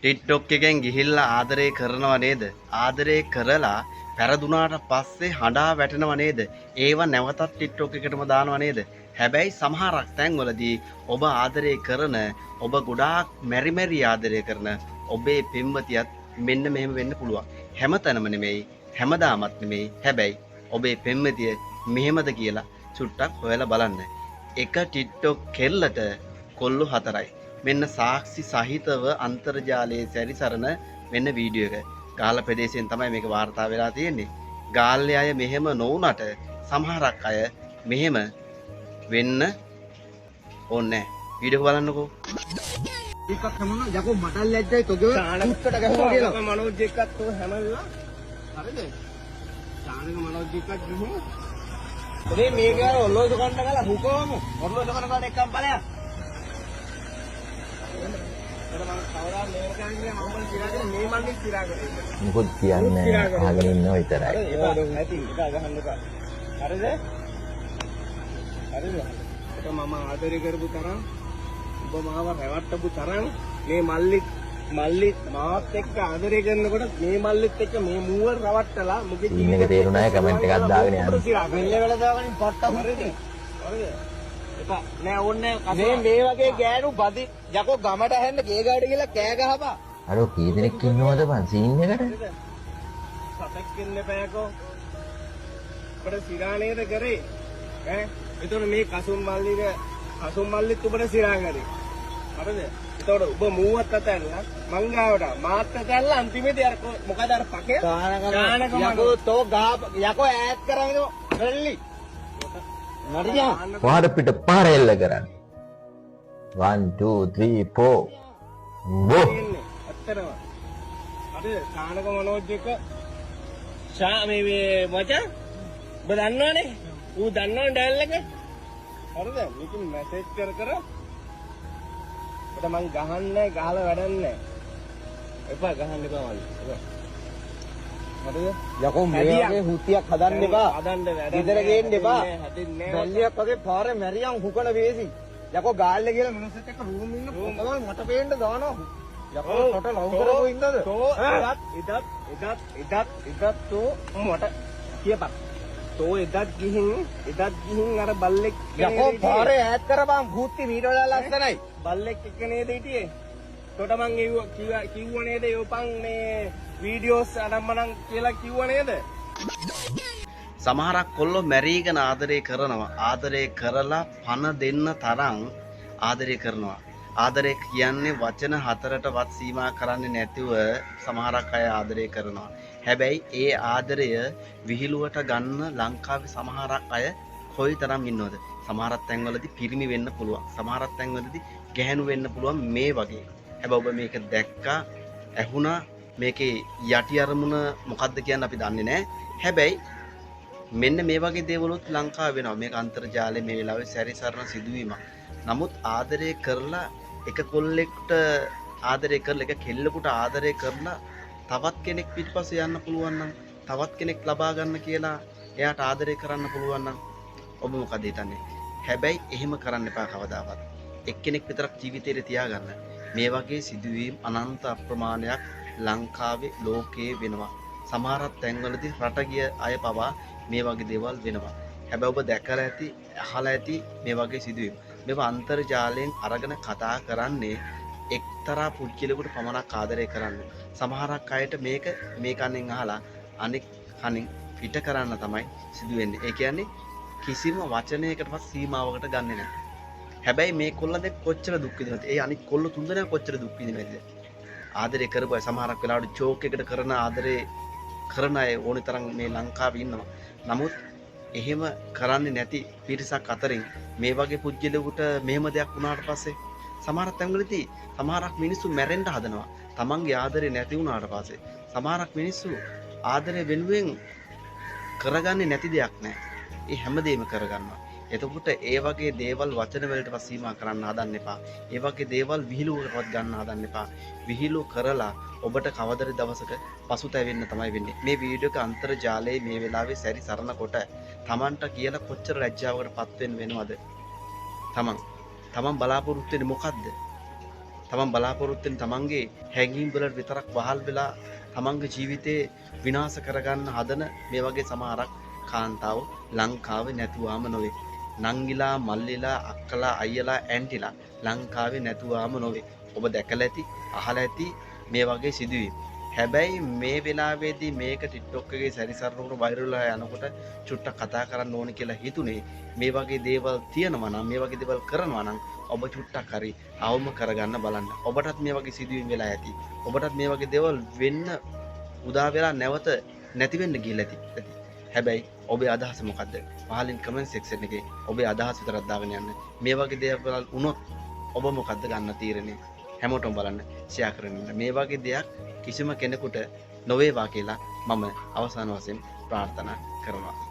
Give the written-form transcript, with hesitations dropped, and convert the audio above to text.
TikTok එකෙන් ගිහිල්ලා ආදරේ කරනව නේද? ආදරේ කරලා පෙරදුනාට පස්සේ හඬා වැටෙනව නේද? ඒව නැවතත් ටික්ටොක් එකටම දානව නේද? හැබැයි සමහරක් තැන්වලදී ඔබ ආදරේ කරන, ඔබ ගොඩාක් මෙරි මෙරි ආදරය කරන ඔබේ පෙම්වතියත් මෙන්න මෙහෙම වෙන්න පුළුවන්. හැමතැනම නෙමෙයි, හැමදාමත් නෙමෙයි. හැබැයි ඔබේ පෙම්වතිය මෙහෙමද කියලා චුට්ටක් හොයලා බලන්න. එක ටික්ටොක් කෙල්ලට කොල්ලෝ 4යි. මෙන්න සාක්ෂි සහිතව අන්තර්ජාලයේ සැරිසරන මෙන්න වීඩියෝ එක. ගාල්ල ප්‍රදේශයෙන් තමයි මේක වාර්තා වෙලා තියෙන්නේ. ගාල්ලේ අය මෙහෙම නොවුනට සමහරක් අය මෙහෙම වෙන්න ඕනේ. වීඩියෝ බලන්නකෝ. එකක් හැමෝම යකෝ මට ලැජ්ජයි තොගේ උත්තර ගහනවා කියලා. මනෝජ් එක්කත් තෝ හැමල්ලා. හරිද? චානක මනෝජ් එක්කත් ගිහින්. ඔතේ මේක අර ඔල්ලෝසු කන්න ගාලා හුකෝම. ඔල්ලෝසු කන්න ගාලා එක්කම් බලයක්. මොකද කියන්නේ අහගෙන ඉන්නව විතරයි. නැති එක ගහන්න එපා. හරිද? හරිද? ඒක මම ආදරය කරපු තරම් ඔබ මාව රැවට්ටපු තරම් මේ මල්ලිත් මාත් එක්ක ආදරය කරනකොට මේ මල්ලිත් එක්ක මේ මූව රවට්ටලා මුගේ ජීවිතේ තේරුණා නැහැ කමෙන්ට් එකක් දාගෙන යන්න. මෙල්ල වෙලා දාගෙන පට්ට හරිද? හරිද? එපා නෑ ඕන්නේ මේ වගේ ගෑනු බදි යකෝ ගමට ඇහෙන්න ගේ ගාඩ කියලා කෑ ගහපා. අර කී දෙනෙක් ඉන්නවද බං සීන් එකට? සතෙක් ඉන්න බෑකෝ. අපිට සිරා නේද කරේ? ඈ එතකොට මේ කසුම් මල්ලිත් උඹට සිරා කරේ. හරිද? එතකොට ඔබ මූවත් අතල්ලා මං ගාවට මාත් අතල්ලා අන්තිමේදී අර මොකද අර පකේ ගානක යකෝ තෝ යකෝ ඈත් කරන්නේ වෙල්ලි. නඩියා පාර පිට පාර එල්ල කරන්න. 1 2 3 4 බෝ ඇත්තටම හරිද? ගානක මනෝජ් එක මේ මචං ඔබ දන්නවනේ ඌ දන්නවනේ ඩයල් එක. හරිද? මේක මැසේජ් කර මං ගහන්නේ ගහලා වැඩන්නේ. එපා ගහන්න එපා මල්ලි. හරිද? යකෝ මේ වගේ හුතියක් හදන්න එපා. හදන්න වැඩ. ඉතර ගේන්න එපා. බැල්ලියක් වගේ පාරේ මැරියන් හුකන වේසි. යකෝ ගාල්ලේ කියලා මිනිස්සුත් එක්ක රූම් ඉන්න පොතවල් මට පේන්න දානවා. යකෝ කොට ලව් කරපු ඉන්නද? ඉදත් තෝ මට කියපන්. තෝ එදත් ගිහින් අර බල්ලෙක් යකෝ පාරේ ඈත් කරපන් භූති වීඩියෝ වල ලස්සනයි. බල්ලෙක් එක්ක නේද හිටියේ? තොට මං කිව්ව නේද යෝපන් මේ වීඩියෝස් අනම්මනම් කියලා කිව්ව නේද? සමහරක් කොල්ලෝ මැරීගෙන ආදරේ කරනවා. ආදරේ කරලා පණ දෙන්න තරම් ආදරේ කරනවා. ආදරේ කියන්නේ වචන 4ටවත් සීමා කරන්නේ නැතිව සමහරක් අය ආදරේ කරනවා. හැබැයි ඒ ආදරය විහිළුවට ගන්න ලංකාවේ සමහරක් අය කොයිතරම් ඉන්නවද? සමහරක් තැන්වලදී පිරිමි වෙන්න පුළුවන්. සමහරක් තැන්වලදී ගැහැණු වෙන්න පුළුවන් මේ වගේ. හැබැයි ඔබ මේක දැක්කා, ඇහුණා, මේකේ යටි අරමුණ මොකද්ද කියන්න අපි දන්නේ නැහැ. හැබැයි මෙන්න මේ වගේ දේවලුත් ලංකාවේ වෙනවා. මේක අන්තර්ජාලයේ මේ වෙලාවේ සැරිසරන සිදුවීමක්. නමුත් ආදරය කරලා එක කොල්ලෙක්ට ආදරය කරලා එක කෙල්ලෙකුට ආදරය කරලා තවත් කෙනෙක් පිටපස්සේ යන්න පුළුවන් නම්, තවත් කෙනෙක් ලබා ගන්න කියලා එයාට ආදරය කරන්න පුළුවන් නම් ඔබ මොකද හිතන්නේ? හැබැයි එහෙම කරන්න එපා කවදාවත්. එක්කෙනෙක් විතරක් ජීවිතේට තියාගන්න. මේ වගේ සිදුවීම් අනන්ත අප්‍රමාණයක් ලංකාවේ ලෝකයේ වෙනවා. සමහරක් තැන්වලදී රට ගිය අය පවා මේ වගේ දේවල් වෙනවා. හැබැයි ඔබ දැකලා ඇති, අහලා ඇති මේ වගේ සිදුවීම්. මේවා අන්තර්ජාලයෙන් අරගෙන කතා කරන්නේ එක්තරා පුද්ගලයෙකුට පමණක් ආදරය කරන්න. සමහරක් අයට මේ කණෙන් අහලා අනෙක් කණෙන් පිට කරන්න තමයි සිදුවෙන්නේ. ඒ කියන්නේ කිසිම වචනයකටවත් සීමාවකට ගන්නෙ නැහැ. හැබැයි මේ කොල්ල දැන් කොච්චර දුක් විඳිනවද? ඒ අනිත් කොල්ල තුන්දෙනා කොච්චර දුක් විඳිනවද? ආදරය කරපුවා සමහරක් වෙලාවට චෝක් එකට කරන ආදරේ කරන අය ඕනි තරම් මේ ලංකාවේ ඉන්නවා. නමුත් එහෙම කරන්නේ නැති පිරිසක් අතරින් මේ වගේ පුජ්‍යලෙකුට මෙහෙම දෙයක් වුණාට පස්සේ සමහරක් තැන්වලදී සමහරක් මිනිස්සු මැරෙන්න හදනවා. තමන්ගේ ආදරේ නැති වුණාට පස්සේ සමහරක් මිනිස්සු ආදරේ වෙනුවෙන් කරගන්නේ නැති දෙයක් නැහැ. ඒ හැමදේම කරගන්නවා. එතකොට ඒ වගේ දේවල් වචන වලටවත් සීමා කරන්න හදන්න එපා. ඒ වගේ දේවල් විහිළුවකටවත් ගන්න හදන්න එපා. විහිළු කරලා ඔබට කවදද දවසක පසුතැවෙන්න තමයි වෙන්නේ. මේ වීඩියෝ එක අන්තර්ජාලයේ මේ වෙලාවේ සැරි සරනකොට Tamanට කියලා කොච්චර ලැජ්ජාවකටපත් වෙනවද? තමන් බලාපොරොත්තු වෙන්නේ මොකද්ද? තමන් බලාපොරොත්තු වෙන තමන්ගේ හැඟීම් වලට විතරක් වහල් වෙලා තමන්ගේ ජීවිතේ විනාශ කරගන්න හදන මේ වගේ සමහරක් කාන්තාව ලංකාවේ නැතුවාම නොවේ. නංගිලා මල්ලිලා අක්කලා අයියලා ඇන්ටිලා ලංකාවේ නැතුවාම නොවේ. ඔබ දැකලා ඇති අහලා ඇති මේ වගේ සිදුවීම්. හැබැයි මේ වෙලාවේදී මේක TikTok එකේ සැරිසරනකොට වෛරල් වෙලා යනකොට චුට්ටක් කතා කරන්න ඕනේ කියලා හිතුනේ. මේ වගේ දේවල් තියෙනවා නම් මේ වගේ දේවල් කරනවා නම් ඔබ චුට්ටක් හරි අවම කරගන්න බලන්න. ඔබටත් මේ වගේ සිදුවීම් වෙලා ඇති. ඔබටත් මේ වගේ දේවල් වෙන්න උදා වෙලා නැවත නැති වෙන්න ගිහලා ඇති. හැබැයි ඔබේ අදහස මොකද්ද? පහලින් කමෙන්ට් සෙක්ෂන් එකේ ඔබේ අදහස විතරක් දාගෙන යන්න. මේ වගේ දේවල් වුණොත් ඔබ මොකද්ද ගන්න තීරණය? හැමෝටම බලන්න ෂෙයා කරන්න. මේ වගේ දෙයක් කිසිම කෙනෙකුට නොවේවා කියලා මම අවසාන වශයෙන් ප්‍රාර්ථනා කරනවා.